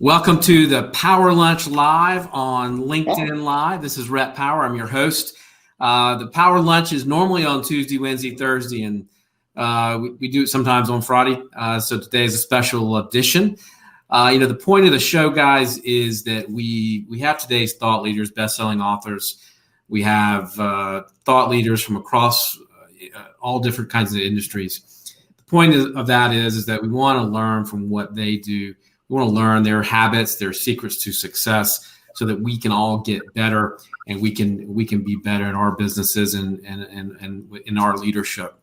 Welcome to the Power Lunch Live on LinkedIn Live. This is Rhett Power. I'm your host. The Power Lunch is normally on Tuesday, Wednesday, Thursday, and we do it sometimes on Friday. So today is a special edition. The point of the show, guys, is that we have today's thought leaders, best-selling authors. We have thought leaders from across all different kinds of industries. The point of that is that we want to learn from what they do. We want to learn their habits, their secrets to success, so that we can all get better and we can be better in our businesses and in our leadership.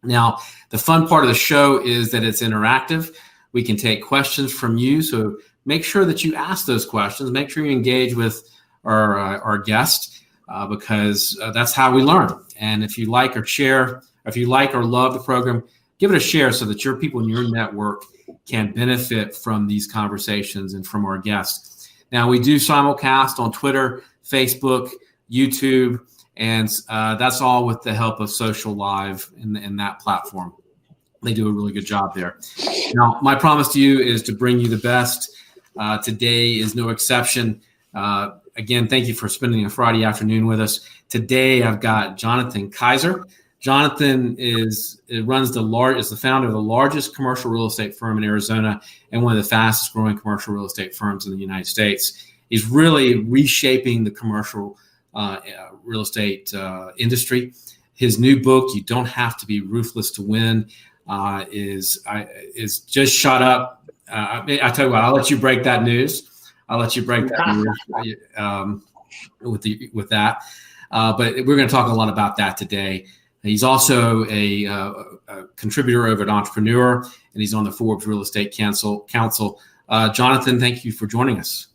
Now, the fun part of the show is that it's interactive. We can take questions from you, so make sure that you ask those questions. Make sure you engage with our guest because that's how we learn. And if you like or share, if you like or love the program, give it a share so that your people in your network can benefit from these conversations and from our guests. Now, we do simulcast on Twitter, Facebook, YouTube, and that's all with the help of Social Live in that platform. They do a really good job there. Now, my promise to you is to bring you the best. Today is no exception. Again, thank you for spending a Friday afternoon with us. Today, I've got Jonathan Kaiser. Jonathan is the founder of the largest commercial real estate firm in Arizona and one of the fastest growing commercial real estate firms in the United States. He's really reshaping the commercial real estate industry. His new book, You Don't Have to Be Ruthless to Win, is just shot up. I tell you what, I'll let you break that news. With that. But we're going to talk a lot about that today. He's also a contributor over at Entrepreneur, and he's on the Forbes Real Estate Council. Jonathan, thank you for joining us.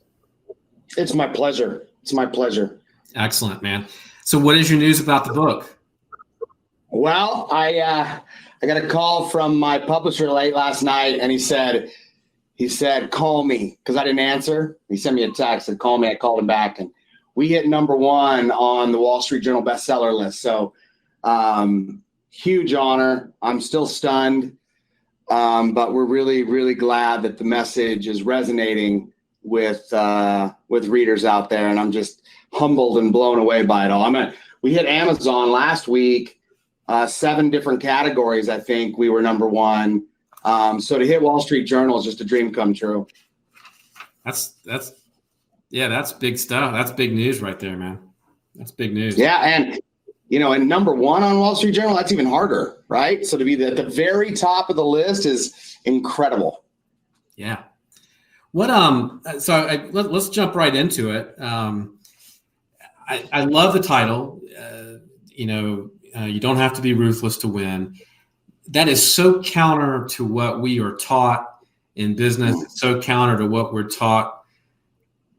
It's my pleasure. Excellent, man. So what is your news about the book? Well, I got a call from my publisher late last night, and he said, call me, because I didn't answer. He sent me a text and call me. I called him back, and we hit #1 on the Wall Street Journal bestseller list. So huge honor. I'm still stunned, but we're really, really glad that the message is resonating with readers out there, and I'm just humbled and blown away by it all. We hit Amazon last week, 7 different categories. I think we were #1. So to hit Wall Street Journal is just a dream come true. That's big stuff. That's big news right there, man. That's big news. Yeah, and and #1 on Wall Street Journal, that's even harder, right? So to be at the very top of the list is incredible. Yeah. Let's jump right into it. I love the title. You don't have to be ruthless to win. That is so counter to what we are taught in business. It's so counter to what we're taught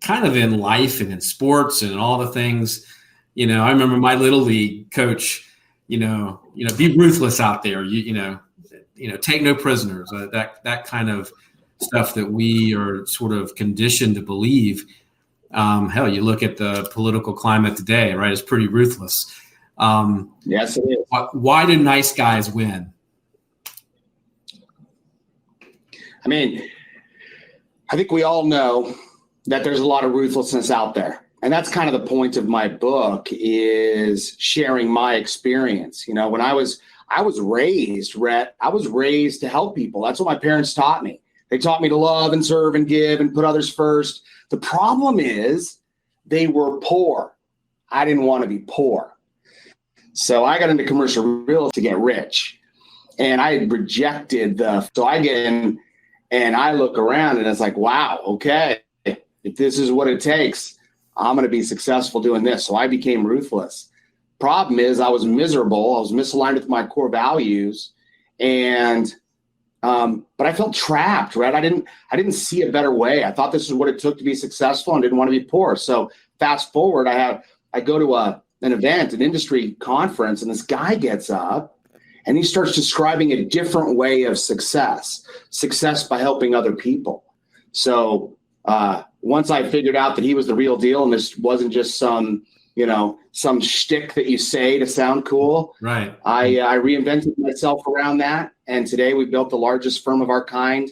kind of in life and in sports and all the things. I remember my little league coach, be ruthless out there. Take no prisoners. That kind of stuff that we are sort of conditioned to believe. Hell, you look at the political climate today, right? It's pretty ruthless. Yes, it is. Why do nice guys win? I think we all know that there's a lot of ruthlessness out there. And that's kind of the point of my book, is sharing my experience. When I was raised, Rhett, I was raised to help people. That's what my parents taught me. They taught me to love and serve and give and put others first. The problem is they were poor. I didn't want to be poor. So I got into commercial real estate to get rich. And I rejected so I get in and I look around and it's like, wow, okay, if this is what it takes, I'm going to be successful doing this. So I became ruthless. Problem is I was miserable. I was misaligned with my core values. And, but I felt trapped, right? I didn't see a better way. I thought this is what it took to be successful and didn't want to be poor. So fast forward, I go to an event, an industry conference, and this guy gets up and he starts describing a different way of success by helping other people. So, once I figured out that he was the real deal and this wasn't just some shtick that you say to sound cool, right? I reinvented myself around that. And today we built the largest firm of our kind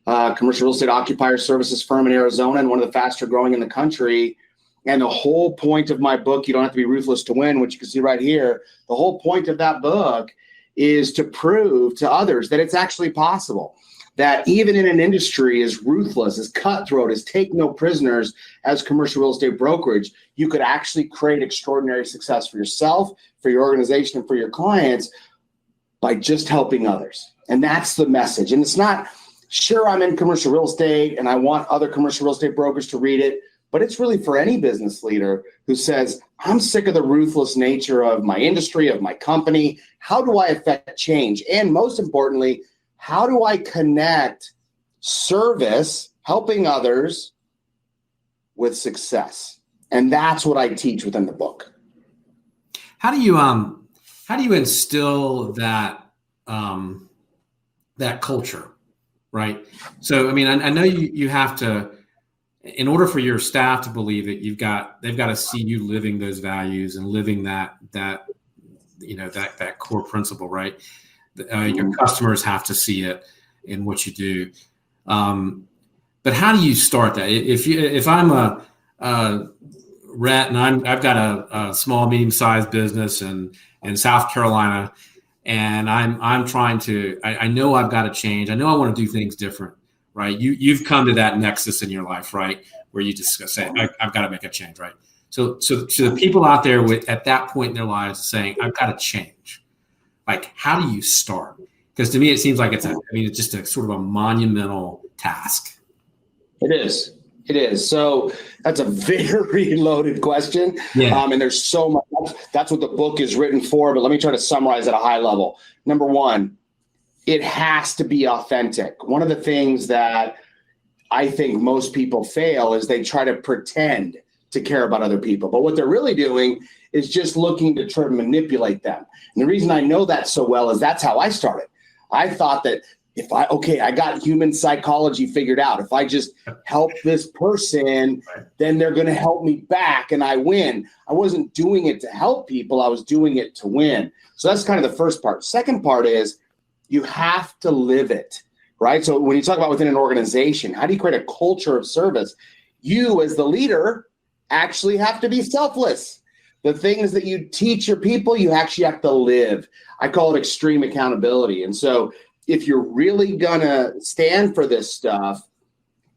commercial real estate occupier services firm in Arizona and one of the faster growing in the country. And the whole point of my book, You Don't Have to Be Ruthless to Win, which you can see right here, the whole point of that book is to prove to others that it's actually possible, that even in an industry as ruthless, as cutthroat, as take no prisoners as commercial real estate brokerage, you could actually create extraordinary success for yourself, for your organization, and for your clients by just helping others. And that's the message. And it's not, sure, I'm in commercial real estate and I want other commercial real estate brokers to read it, but it's really for any business leader who says, I'm sick of the ruthless nature of my industry, of my company. How do I affect change? And most importantly, how do I connect service, helping others, with success? And that's what I teach within the book. How do you instill that that culture, right? So, I mean, I know you have to, in order for your staff to believe it, they've got to see you living those values and living that core principle, right? Your customers have to see it in what you do. But how do you start that? If I'm a Rhett and I've got a small, medium-sized business in South Carolina, and I'm trying to, I know I've got to change. I know I want to do things different. Right. You've come to that nexus in your life, right? Where you just say, I've got to make a change. Right. So the people out there at that point in their lives saying, I've got to change. Like, how do you start? Because to me, it seems like it's just a sort of a monumental task. It is. So that's a very loaded question. Yeah. And there's so much. That's what the book is written for. But let me try to summarize at a high level. Number one, it has to be authentic. One of the things that I think most people fail is they try to pretend to care about other people. But what they're really doing is just looking to try to manipulate them. And the reason I know that so well is that's how I started. I thought that I got human psychology figured out. If I just help this person, then they're going to help me back and I win. I wasn't doing it to help people. I was doing it to win. So that's kind of the first part. Second part is, you have to live it, right? So when you talk about within an organization, how do you create a culture of service? You as the leader actually have to be selfless. The things that you teach your people, you actually have to live. I call it extreme accountability. And so if you're really gonna stand for this stuff,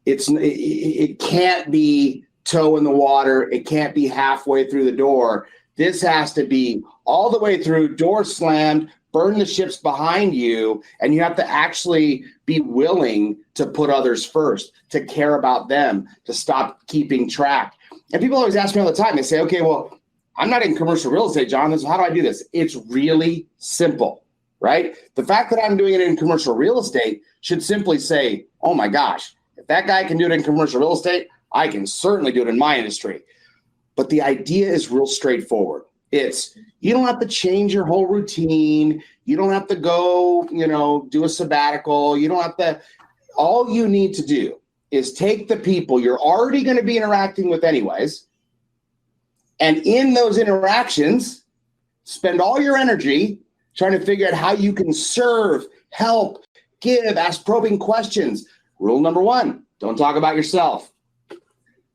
it can't be toe in the water. It can't be halfway through the door. This has to be all the way through, door slammed, burn the ships behind you, and you have to actually be willing to put others first, to care about them, to stop keeping track. And people always ask me all the time, they say, okay, well, I'm not in commercial real estate, John, so how do I do this? It's really simple, right? The fact that I'm doing it in commercial real estate should simply say, oh my gosh, if that guy can do it in commercial real estate, I can certainly do it in my industry. But the idea is real straightforward. It's, you don't have to change your whole routine. You don't have to go, do a sabbatical. You don't have to, all you need to do is take the people you're already going to be interacting with anyways. And in those interactions, spend all your energy trying to figure out how you can serve, help, give, ask probing questions. Rule number one, don't talk about yourself.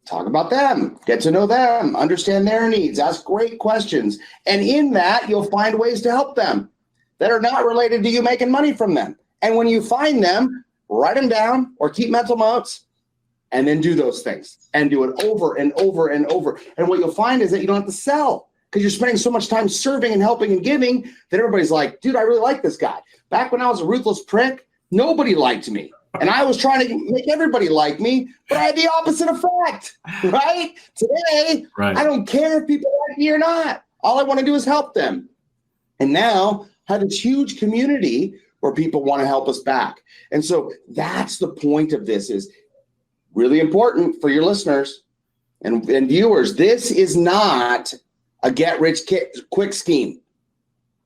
Talk about them, get to know them, understand their needs, ask great questions. And in that, you'll find ways to help them that are not related to you making money from them. And when you find them, write them down or keep mental notes and then do those things and do it over and over and over. And what you'll find is that you don't have to sell because you're spending so much time serving and helping and giving that everybody's like, dude, I really like this guy. Back when I was a ruthless prick, nobody liked me. And I was trying to make everybody like me, but I had the opposite effect, right? Today, right. I don't care if people like me or not. All I want to do is help them. And now I have this huge community where people want to help us back. And so that's the point of this, is really important for your listeners and viewers. This is not a get-rich-quick scheme.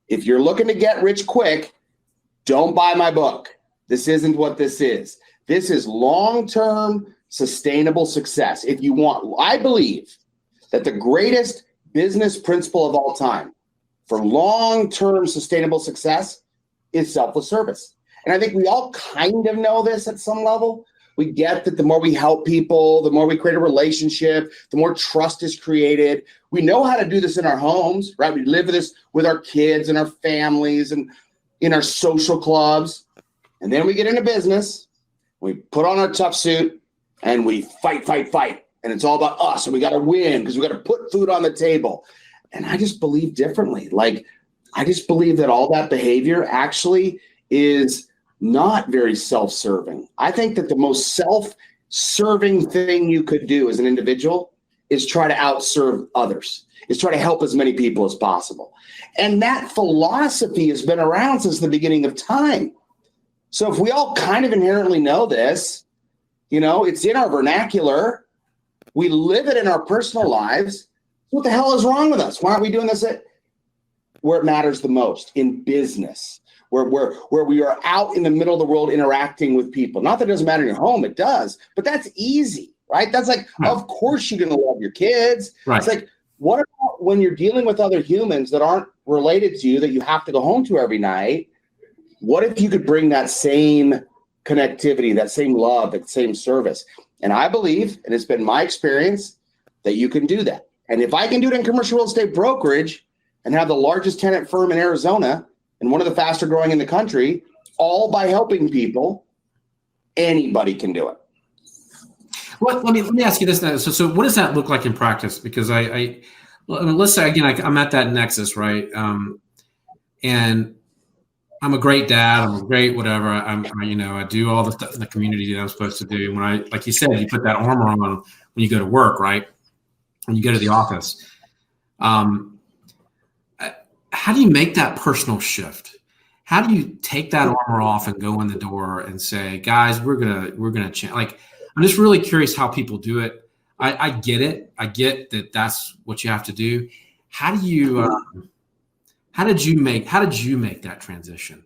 If you're looking to get rich quick, don't buy my book. This isn't what this is. This is long-term sustainable success. If you want, I believe that the greatest business principle of all time for long-term sustainable success is selfless service. And I think we all kind of know this at some level. We get that the more we help people, the more we create a relationship, the more trust is created. We know how to do this in our homes, right? We live this with our kids and our families and in our social clubs. And then we get into business, we put on our tough suit and we fight. And it's all about us and we got to win because we got to put food on the table. And I just believe differently. Like, I just believe that all that behavior actually is not very self-serving. I think that the most self-serving thing you could do as an individual is try to outserve others, is try to help as many people as possible. And that philosophy has been around since the beginning of time. So if we all kind of inherently know this, it's in our vernacular, we live it in our personal lives, what the hell is wrong with us? Why aren't we doing this where it matters the most, in business? Where we are out in the middle of the world interacting with people. Not that it doesn't matter in your home, it does, but that's easy, right? That's like, of course you're going to love your kids. Right. It's like, what about when you're dealing with other humans that aren't related to you, that you have to go home to every night? What if you could bring that same connectivity, that same love, that same service? And I believe, and it's been my experience, that you can do that. And if I can do it in commercial real estate brokerage and have the largest tenant firm in Arizona, and one of the faster growing in the country, all by helping people, anybody can do it. Well, let me ask you this now. So what does that look like in practice? Because let's say again, I'm at that nexus, right? And I'm a great dad. I'm a great whatever. I do all the stuff in the community that I'm supposed to do. When like you said, you put that armor on when you go to work, right? When you go to the office. How do you make that personal shift? How do you take that armor off and go in the door and say, guys, we're gonna change? Like, I'm just really curious how people do it. I get it. I get that that's what you have to do. How did you make that transition?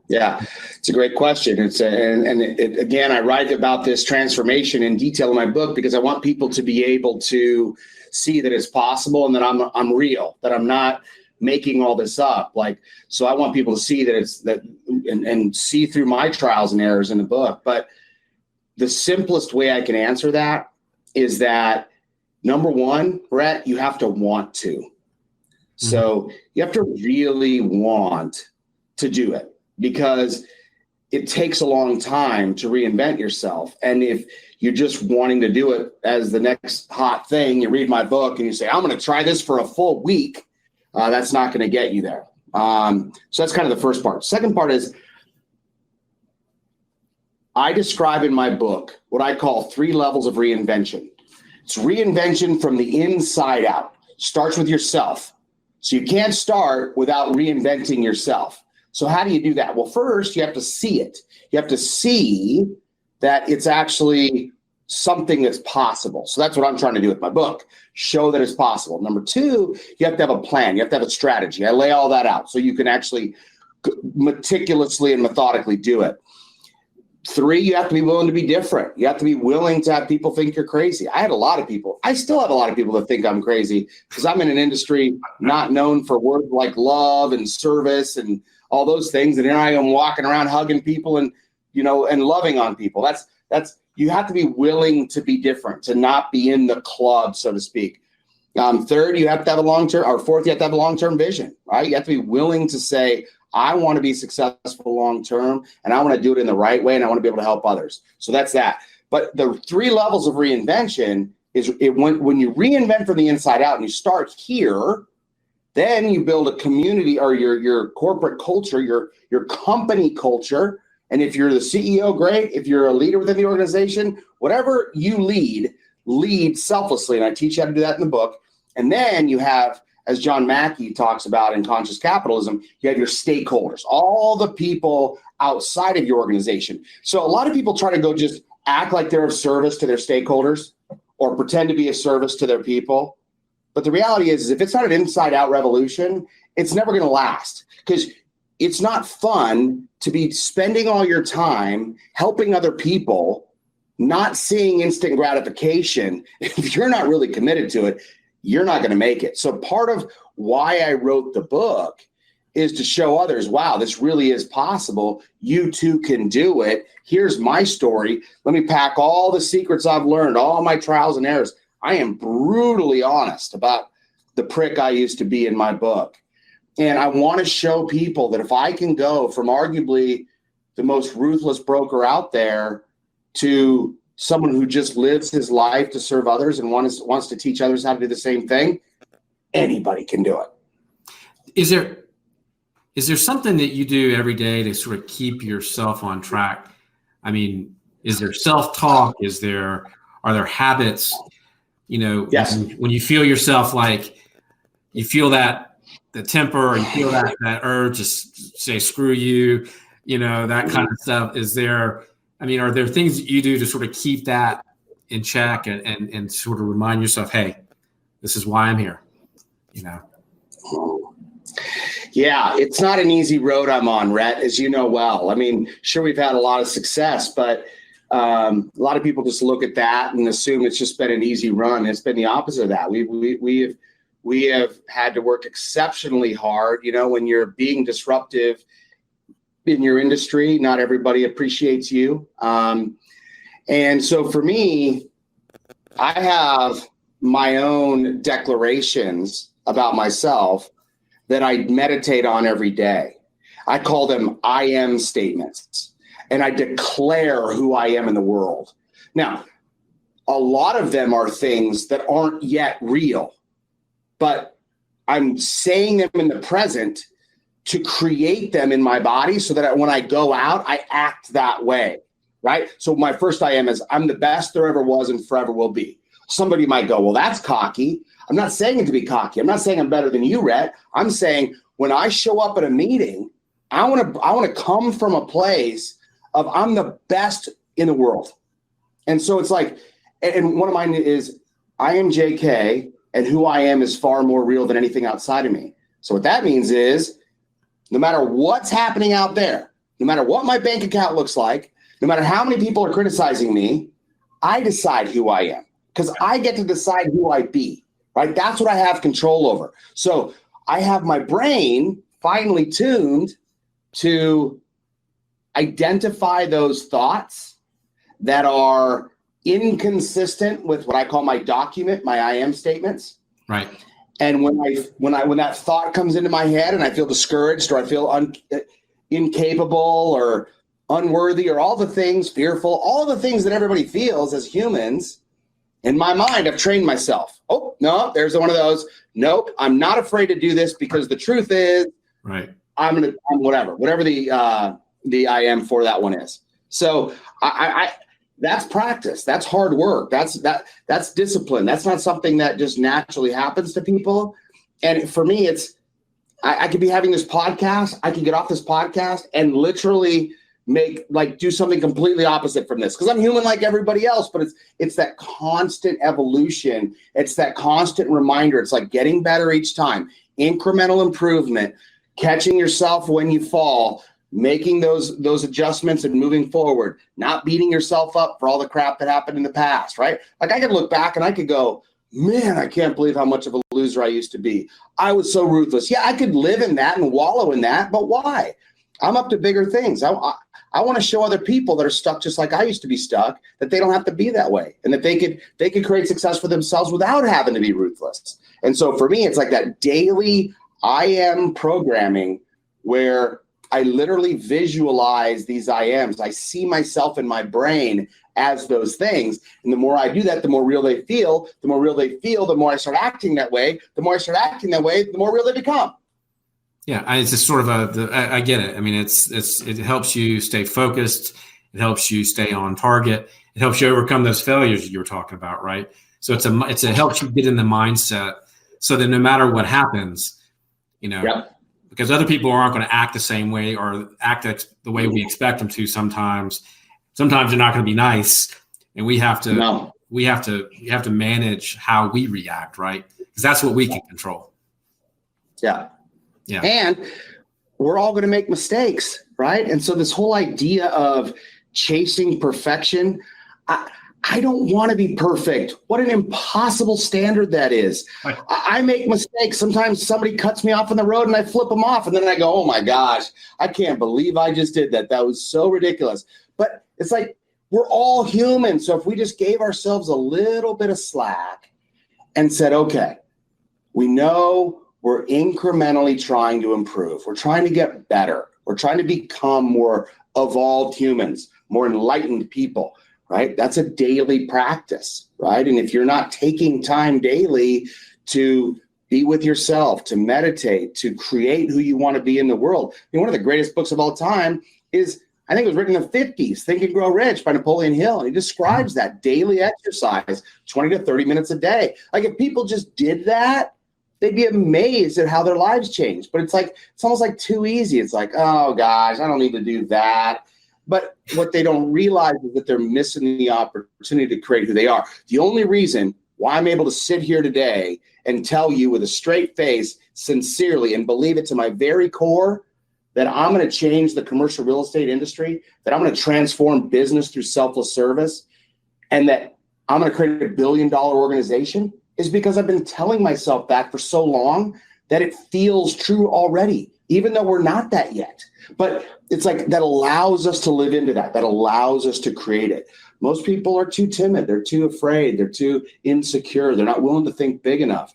Yeah, it's a great question. Again, I write about this transformation in detail in my book because I want people to be able to see that it's possible and that I'm real, that I'm not making all this up. So I want people to see that and see through my trials and errors in the book. But the simplest way I can answer that is that, number one, Rhett, you have to want to. Mm-hmm. So you have to really want to do it, because it takes a long time to reinvent yourself. And if you're just wanting to do it as the next hot thing, you read my book and you say, I'm going to try this for a full week. That's not going to get you there. So that's kind of the first part. Second part is, I describe in my book what I call 3 levels of reinvention. It's reinvention from the inside out. Starts with yourself. So you can't start without reinventing yourself. So how do you do that? Well, first, you have to see it. You have to see that it's actually something that's possible. So that's what I'm trying to do with my book, show that it's possible. Number 2, you have to have a plan. You have to have a strategy. I lay all that out so you can actually meticulously and methodically do it. 3, you have to be willing to be different. You have to be willing to have people think you're crazy. I still have a lot of people that think I'm crazy because I'm in an industry not known for words like love and service and all those things. And here I am walking around hugging people and loving on people. That's you have to be willing to be different, to not be in the club, so to speak. 3rd, you have to have a long-term, or 4th, you have to have a long-term vision, right? You have to be willing to say, I want to be successful long-term, and I want to do it in the right way, and I want to be able to help others. So that's that. But the 3 levels of reinvention is when you reinvent from the inside out and you start here, then you build a community or your corporate culture, your company culture. And if you're the CEO, great. If you're a leader within the organization, whatever you lead selflessly. And I teach you how to do that in the book. And then you have, as John Mackey talks about in Conscious Capitalism, you have your stakeholders, all the people outside of your organization. So a lot of people try to go just act like they're of service to their stakeholders or pretend to be of service to their people. But the reality is if it's not an inside-out revolution, it's never going to last, because it's not fun to be spending all your time helping other people, not seeing instant gratification. If you're not really committed to it, you're not going to make it. So part of why I wrote the book is to show others, wow, this really is possible. You too can do it. Here's my story. Let me pack all the secrets I've learned, all my trials and errors. I am brutally honest about the prick I used to be in my book. And I want to show people that if I can go from arguably the most ruthless broker out there to someone who just lives his life to serve others and wants to teach others how to do the same thing, anybody can do it. Is there something that you do every day to sort of keep yourself on track? I mean, is there self-talk? Are there habits? Yes. When you feel yourself like you feel that the temper or you feel that urge to say, screw you, that kind of stuff. Are there things that you do to sort of keep that in check and sort of remind yourself, hey, this is why I'm here, Yeah, it's not an easy road I'm on, Rhett, as you know well. I mean, sure, we've had a lot of success, but a lot of people just look at that and assume it's just been an easy run. It's been the opposite of that. We have had to work exceptionally hard. When you're being disruptive in your industry, not everybody appreciates you. And so for me, I have my own declarations about myself that I meditate on every day. I call them I am statements, and I declare who I am in the world. Now, a lot of them are things that aren't yet real, but I'm saying them in the present to create them in my body so that when I go out, I act that way, right? So my first I am is I'm the best there ever was and forever will be. Somebody might go, well, that's cocky. I'm not saying it to be cocky. I'm not saying I'm better than you, Rhett. I'm saying when I show up at a meeting, I want to come from a place of I'm the best in the world. And so it's like, and one of mine is I am JK, and who I am is far more real than anything outside of me. So what that means is no matter what's happening out there, no matter what my bank account looks like, no matter how many people are criticizing me, I decide who I am because I get to decide who I be, right? That's what I have control over. So I have my brain finely tuned to identify those thoughts that are inconsistent with what I call my document, my I am statements. Right. And when that thought comes into my head and I feel discouraged or I feel incapable or unworthy or all the things, fearful, all the things that everybody feels as humans, in my mind, I've trained myself. Oh, no, there's one of those. Nope, I'm not afraid to do this because the truth is, right. I'm whatever the I am for that one is. So I that's practice. That's hard work. That's discipline. That's not something that just naturally happens to people. And for me, I could be having this podcast. I could get off this podcast and literally do something completely opposite from this because I'm human like everybody else. But it's that constant evolution. It's that constant reminder. It's like getting better each time, incremental improvement, catching yourself when you fall, making those adjustments and moving forward, not beating yourself up for all the crap that happened in the past, right? Like I could look back and I could go, man, I can't believe how much of a loser I used to be. I was so ruthless. Yeah, I could live in that and wallow in that, but why? I'm up to bigger things. I want to show other people that are stuck just like I used to be stuck that they don't have to be that way and that they could create success for themselves without having to be ruthless. And so for me, it's like that daily I am programming where I literally visualize these I ams. I see myself in my brain as those things. And the more I do that, the more real they feel. The more real they feel, the more I start acting that way. The more I start acting that way, the more real they become. Yeah, it's just sort of I get it. I mean, it helps you stay focused. It helps you stay on target. It helps you overcome those failures you were talking about, right? So it helps you get in the mindset so that no matter what happens, Yep. Because other people aren't going to act the same way or act the way we expect them to sometimes. Sometimes they're not going to be nice, and we have to manage how we react, right? Because that's what we can control. Yeah. Yeah. And we're all going to make mistakes, right? And so this whole idea of chasing perfection, I don't want to be perfect. What an impossible standard that is. Right. I make mistakes. Sometimes somebody cuts me off on the road and I flip them off. And then I go, oh my gosh, I can't believe I just did that. That was so ridiculous. But it's like, we're all human. So if we just gave ourselves a little bit of slack and said, okay, we know we're incrementally trying to improve. We're trying to get better. We're trying to become more evolved humans, more enlightened people. Right? That's a daily practice, right? And if you're not taking time daily to be with yourself, to meditate, to create who you want to be in the world. I mean, one of the greatest books of all time is, I think it was written in the 50s, Think and Grow Rich by Napoleon Hill. And he describes that daily exercise, 20 to 30 minutes a day. Like if people just did that, they'd be amazed at how their lives change. But it's like, it's almost like too easy. It's like, oh gosh, I don't need to do that. But what they don't realize is that they're missing the opportunity to create who they are. The only reason why I'm able to sit here today and tell you with a straight face, sincerely, and believe it to my very core, that I'm going to change the commercial real estate industry, that I'm going to transform business through selfless service, and that I'm going to create $1 billion organization, is because I've been telling myself that for so long that it feels true already, even though we're not that yet. But it's like that allows us to live into that. That allows us to create it. Most people are too timid. They're too afraid. They're too insecure. They're not willing to think big enough.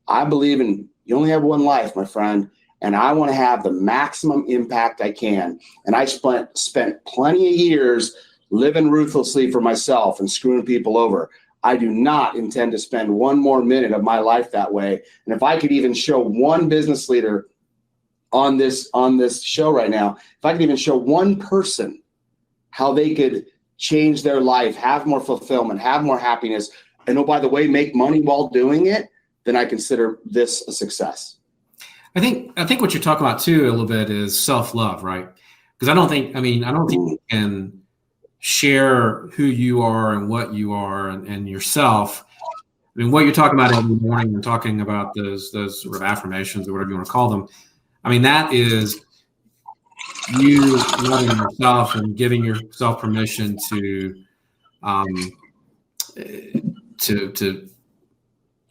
I believe in you only have one life, my friend, and I want to have the maximum impact I can. And I spent plenty of years living ruthlessly for myself and screwing people over. I do not intend to spend one more minute of my life that way. And if I could even show one business leader on this show right now, if I could even show one person how they could change their life, have more fulfillment, have more happiness, and oh, by the way, make money while doing it, then I consider this a success. I think what you're talking about too a little bit is self-love, right? Because I don't think you can share who you are and what you are and yourself. I mean, what you're talking about every morning and talking about those sort of affirmations or whatever you want to call them. I mean, that is you loving yourself and giving yourself permission to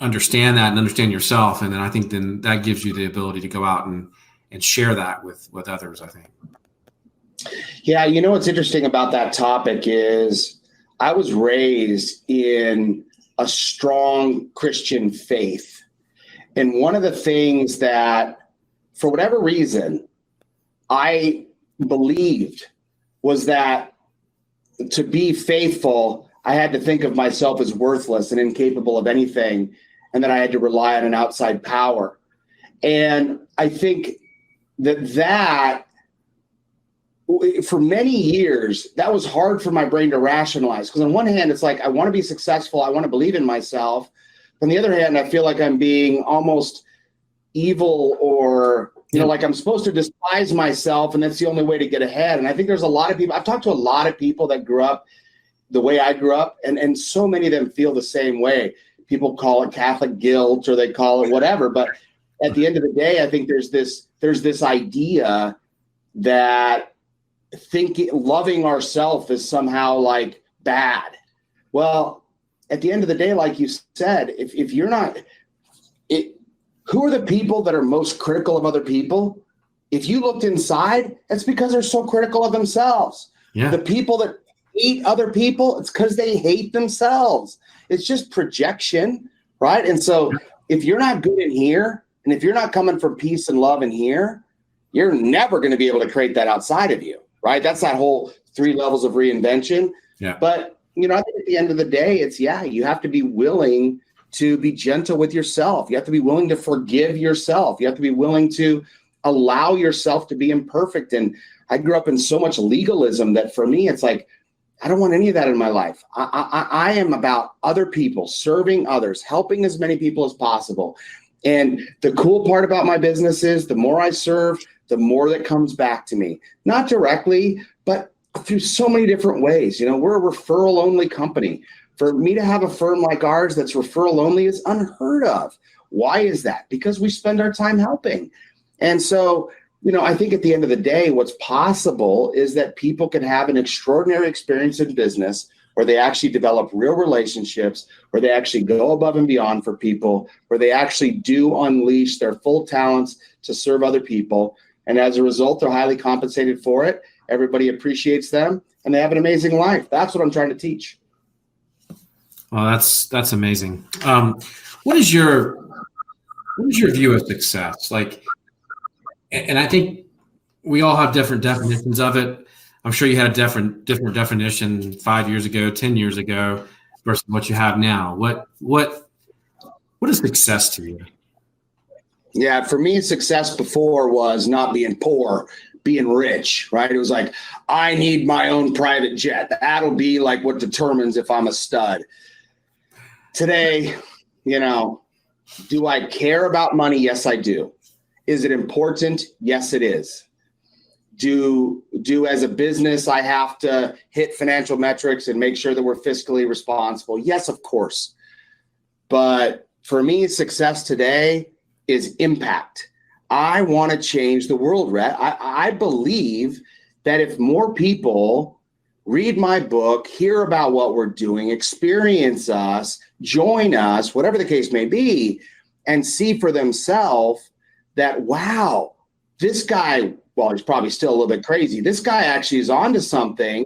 understand that and understand yourself. And then I think then that gives you the ability to go out and share that with others, I think. Yeah. You know, what's interesting about that topic is I was raised in a strong Christian faith. And one of the things that, for whatever reason, I believed was that to be faithful, I had to think of myself as worthless and incapable of anything, and that I had to rely on an outside power. And I think that for many years, that was hard for my brain to rationalize. Because on one hand, it's like, I want to be successful. I want to believe in myself. On the other hand, I feel like I'm being almost evil, or, like I'm supposed to despise myself, and that's the only way to get ahead. And I think there's a lot of people, I've talked to a lot of people that grew up the way I grew up, and so many of them feel the same way. People call it Catholic guilt, or they call it whatever. But at the end of the day, I think there's this idea that loving ourselves is somehow like bad. Well, at the end of the day, like you said, if you're not, who are the people that are most critical of other people? If you looked inside, it's because they're so critical of themselves. Yeah. The people that hate other people, it's because they hate themselves. It's just projection, right? And so if you're not good in here, and if you're not coming from peace and love in here, you're never going to be able to create that outside of you, right? That's that whole 3 levels of reinvention. Yeah. But, I think at the end of the day, it's, you have to be willing to be gentle with yourself. You have to be willing to forgive yourself. You have to be willing to allow yourself to be imperfect. And I grew up in so much legalism that for me, it's like, I don't want any of that in my life. I am about other people, serving others, helping as many people as possible. And the cool part about my business is the more I serve, the more that comes back to me. Not directly, but through so many different ways. We're a referral only company. For me to have a firm like ours that's referral only is unheard of. Why is that? Because we spend our time helping. And so, I think at the end of the day, what's possible is that people can have an extraordinary experience in business, or where they actually develop real relationships, where they actually go above and beyond for people, where they actually do unleash their full talents to serve other people. And as a result, they're highly compensated for it. Everybody appreciates them and they have an amazing life. That's what I'm trying to teach. Well, that's amazing. What is your view of success? Like, and I think we all have different definitions of it. I'm sure you had a different definition 5 years ago, 10 years ago versus what you have now. What is success to you? Yeah, for me, success before was not being poor, being rich, right? It was like, I need my own private jet. That'll be like what determines if I'm a stud. Today, do I care about money? Yes, I do. Is it important? Yes, it is. Do as a business, I have to hit financial metrics and make sure that we're fiscally responsible? Yes, of course. But for me, success today is impact. I want to change the world, Rhett. I believe that if more people read my book, hear about what we're doing, experience us, join us, whatever the case may be, and see for themselves that, wow, this guy, well, he's probably still a little bit crazy. This guy actually is onto something.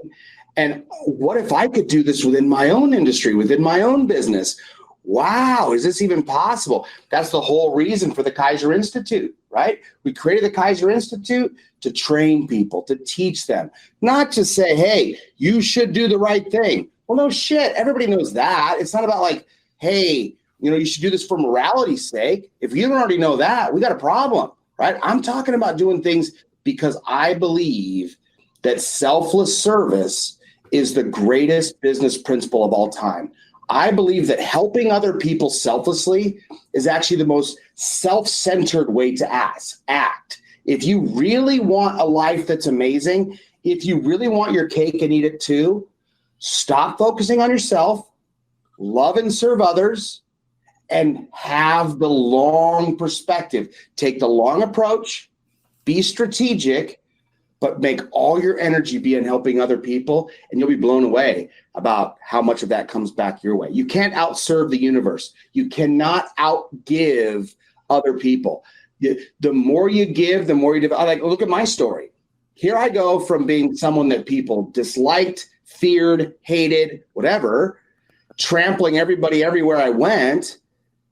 And what if I could do this within my own industry, within my own business? Wow, is this even possible? That's the whole reason for the Kaiser Institute, right? We created the Kaiser Institute to train people, to teach them, not to say, hey, you should do the right thing. Well, no shit. Everybody knows that. It's not about like, hey, you should do this for morality's sake. If you don't already know that, we got a problem, right? I'm talking about doing things because I believe that selfless service is the greatest business principle of all time. I believe that helping other people selflessly is actually the most self-centered way to act. If you really want a life that's amazing, if you really want your cake and eat it too, stop focusing on yourself, love and serve others, and have the long perspective. Take the long approach, be strategic, but make all your energy be in helping other people, and you'll be blown away about how much of that comes back your way. You can't outserve the universe. You cannot outgive other people. The more you give, the more you develop. Like, look at my story. Here I go from being someone that people disliked, feared, hated, whatever, trampling everybody everywhere I went,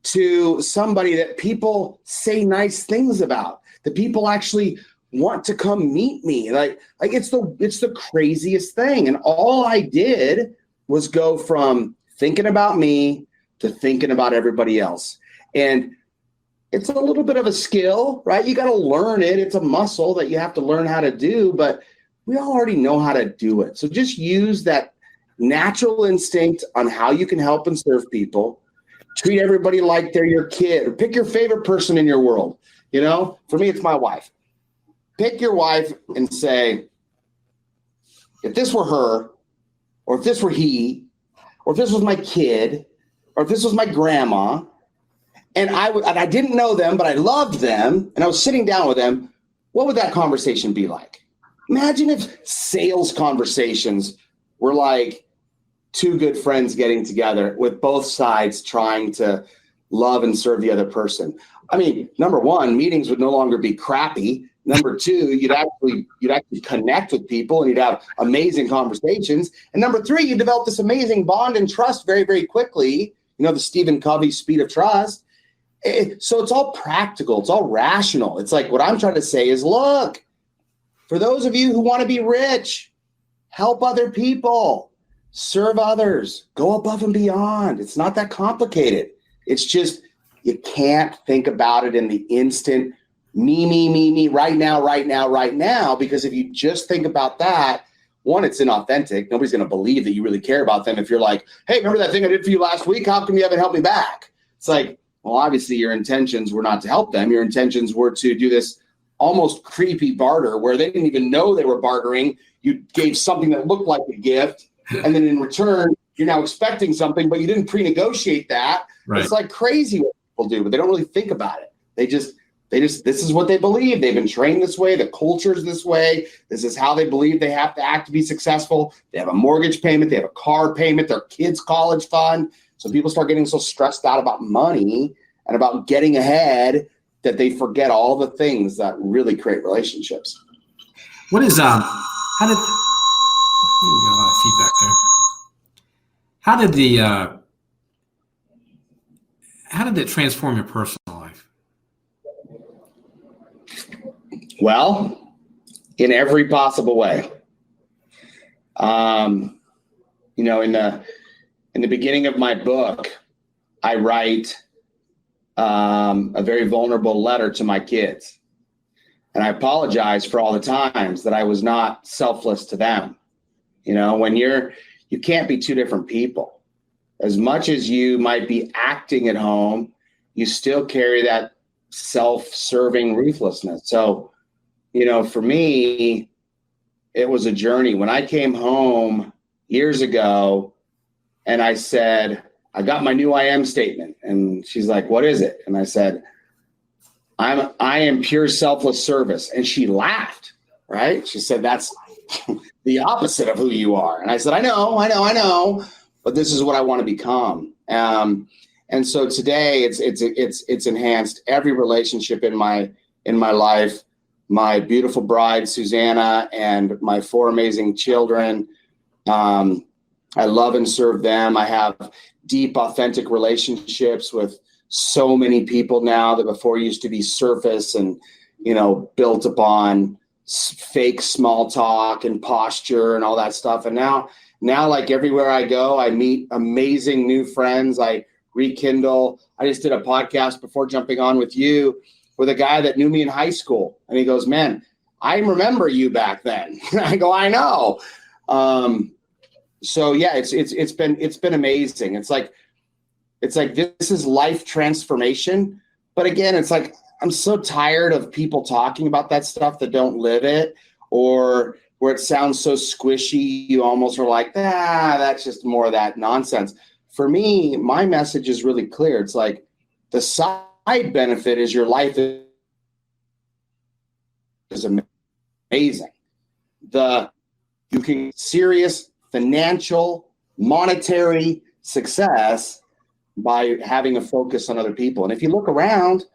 to somebody that people say nice things about, that people actually want to come meet me. Like it's the craziest thing. And all I did was go from thinking about me to thinking about everybody else. And it's a little bit of a skill, right? You got to learn it. It's a muscle that you have to learn how to do, but we all already know how to do it. So just use that natural instinct on how you can help and serve people. Treat everybody like they're your kid, or pick your favorite person in your world. For me, it's my wife. Pick your wife and say, if this were her, or if this were he, or if this was my kid, or if this was my grandma, and I didn't know them, but I loved them, and I was sitting down with them, what would that conversation be like? Imagine if sales conversations were like two good friends getting together with both sides trying to love and serve the other person. I mean, number one, meetings would no longer be crappy. Number two, you'd actually connect with people and you'd have amazing conversations. And number three, you develop this amazing bond and trust very, very quickly. The Stephen Covey speed of trust. So it's all practical. It's all rational. It's like what I'm trying to say is, look, for those of you who want to be rich, help other people, serve others, go above and beyond. It's not that complicated. It's just you can't think about it in the instant, me, right now, because if you just think about that, one, it's inauthentic. Nobody's going to believe that you really care about them if you're like, hey, remember that thing I did for you last week? How come you haven't helped me back? It's like, well, obviously your intentions were not to help them. Your intentions were to do this almost creepy barter where they didn't even know they were bartering. You gave something that looked like a gift, and then in return, you're now expecting something, but you didn't pre-negotiate that. Right. It's like crazy what people do, but they don't really think about it. This is what they believe. They've been trained this way. The culture's this way. This is how they believe they have to act to be successful. They have a mortgage payment. They have a car payment, their kids' college fund. So people start getting so stressed out about money and about getting ahead that they forget all the things that really create relationships. What is, how did, we got a lot of feedback there. How did it transform your personal life? Well, in every possible way. You know, in the beginning of my book, I write a very vulnerable letter to my kids. And I apologize for all the times that I was not selfless to them. You know, when you can't be two different people. As much as you might be acting at home, you still carry that self-serving ruthlessness. So, you know, for me, it was a journey. When I came home years ago and I said, I got my new I am statement, and she's like, what is it? And I said, I am pure selfless service. And she laughed, right? She said, that's the opposite of who you are. And I said, I know, but this is what I want to become. And so today it's enhanced every relationship in my life. My beautiful bride, Susanna, and my 4 amazing children. I love and serve them. I have deep, authentic relationships with so many people now that before used to be surface and, you know, built upon fake small talk and posture and all that stuff. And now like everywhere I go, I meet amazing new friends. I rekindle. I just did a podcast before jumping on with you with a guy that knew me in high school. And he goes, man, I remember you back then. I go, I know. So yeah, it's been amazing. It's like this is life transformation. But again, it's like I'm so tired of people talking about that stuff that don't live it, or where it sounds so squishy, you almost are like, that's just more of that nonsense. For me, my message is really clear. It's like the side benefit is your life is amazing. You can serious financial, monetary success by having a focus on other people. And if you look around,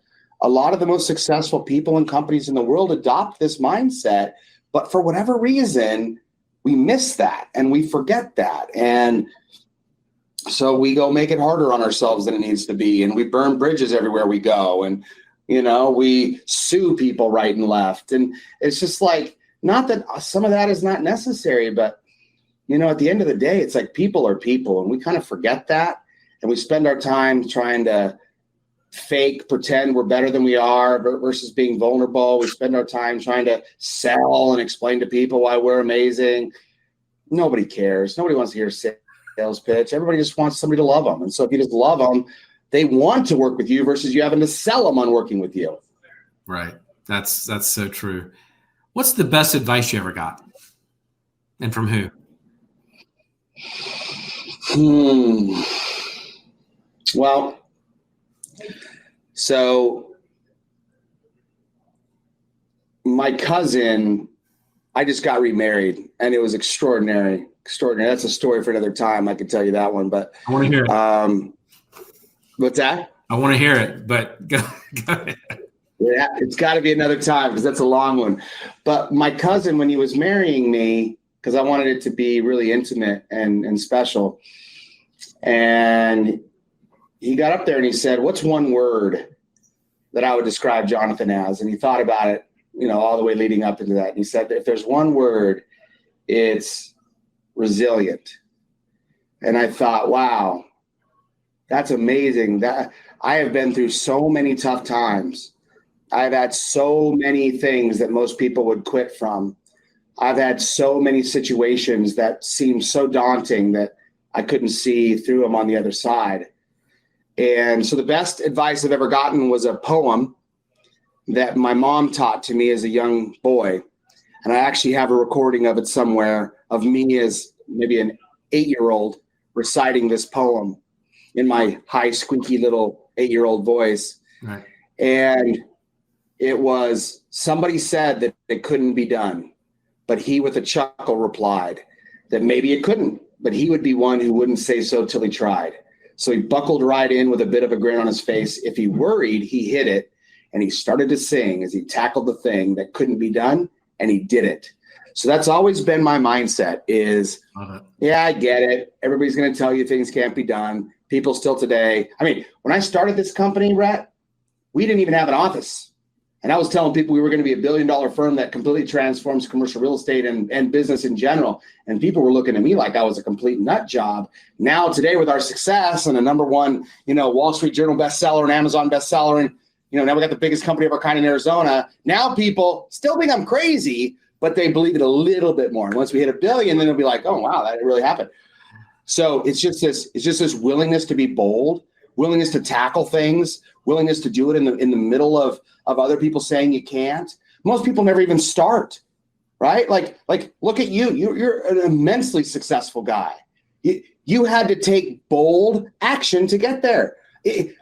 a lot of the most successful people and companies in the world adopt this mindset, but for whatever reason, we miss that and we forget that. And so we go make it harder on ourselves than it needs to be. And we burn bridges everywhere we go. And, you know, we sue people right and left. And it's just like, not that some of that is not necessary, but, you know, at the end of the day, it's like people are people, and we kind of forget that. And we spend our time trying to pretend we're better than we are versus being vulnerable. We spend our time trying to sell and explain to people why we're amazing. Nobody cares. Nobody wants to hear a sales pitch. Everybody just wants somebody to love them. And so if you just love them, they want to work with you versus you having to sell them on working with you. Right. That's so true. What's the best advice you ever got? And from who? Well, so my cousin, I just got remarried, and it was extraordinary. That's a story for another time. I could tell you that one, but I want to hear it. What's that? I want to hear it, but go ahead. Yeah, it's got to be another time because that's a long one. But my cousin, when he was marrying me, because I wanted it to be really intimate and special, and he got up there and he said, what's one word that I would describe Jonathan as? And he thought about it, you know, all the way leading up into that. And he said, if there's one word, it's resilient. And I thought, wow, that's amazing. That I have been through so many tough times. I've had so many things that most people would quit from. I've had so many situations that seemed so daunting that I couldn't see through them on the other side. And so the best advice I've ever gotten was a poem that my mom taught to me as a young boy. And I actually have a recording of it somewhere of me as maybe an 8-year-old reciting this poem in my high, squeaky little 8-year-old voice. Right. And It was somebody said that it couldn't be done, but he with a chuckle replied that maybe it couldn't, but he would be one who wouldn't say so till he tried. So he buckled right in with a bit of a grin on his face. If he worried, he hit it, and he started to sing as he tackled the thing that couldn't be done, and he did it. So that's always been my mindset is, yeah, I get it. Everybody's going to tell you things can't be done. People still today. I mean, when I started this company, Rhett, we didn't even have an office. And I was telling people we were going to be $1 billion firm that completely transforms commercial real estate and business in general. And people were looking at me like I was a complete nut job. Now today with our success and a #1, Wall Street Journal bestseller and Amazon bestseller, and now we got the biggest company of our kind in Arizona. Now people still think I'm crazy, but they believe it a little bit more. And once we hit $1 billion, then they'll be like, oh wow, that really happened. So it's just this willingness to be bold, willingness to tackle things, willingness to do it in the middle of other people saying you can't. Most people never even start, right? Like look at you. You're an immensely successful guy. You had to take bold action to get there. It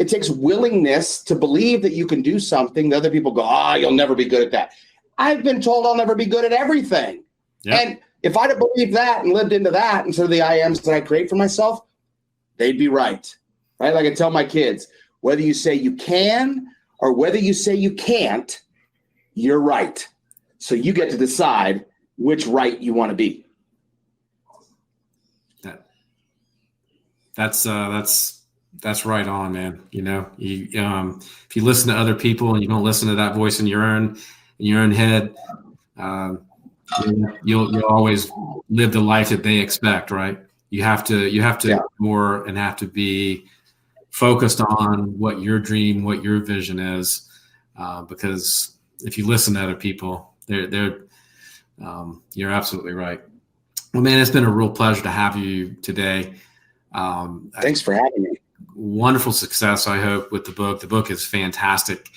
takes willingness to believe that you can do something that other people go, you'll never be good at that. I've been told I'll never be good at everything. Yep. And if I'd have believed that and lived into that instead of the I ams that I create for myself, they'd be right. Right? Like I tell my kids, whether you say you can or whether you say you can't, you're right. So you get to decide which right you want to be. That's right on, man. If you listen to other people and you don't listen to that voice in your own head, you'll always live the life that they expect, right? You have to more and have to be focused on what your dream, what your vision is, because if you listen to other people, you're absolutely right. Well, man, it's been a real pleasure to have you today. Thanks for having me. Wonderful success, I hope, with the book. The book is fantastic.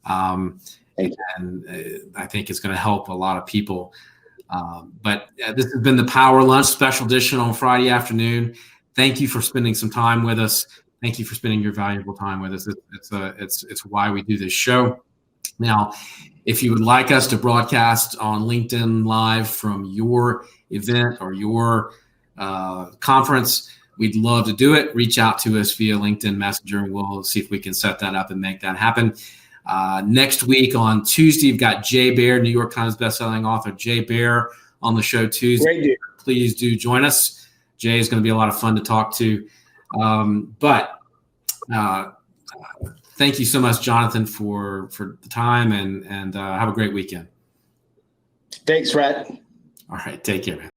And I think it's going to help a lot of people. But this has been the Power Lunch Special Edition on Friday afternoon. Thank you for spending some time with us. Thank you for spending your valuable time with us. It's why we do this show. Now, if you would like us to broadcast on LinkedIn Live from your event or your conference, we'd love to do it. Reach out to us via LinkedIn Messenger, and we'll see if we can set that up and make that happen. Next week on Tuesday, you've got Jay Baer, New York Times bestselling author Jay Baer, on the show Tuesday. Great, dude. Please do join us. Jay is going to be a lot of fun to talk to. But thank you so much, Jonathan, for the time, and have a great weekend. Thanks, Rhett. All right. Take care, man.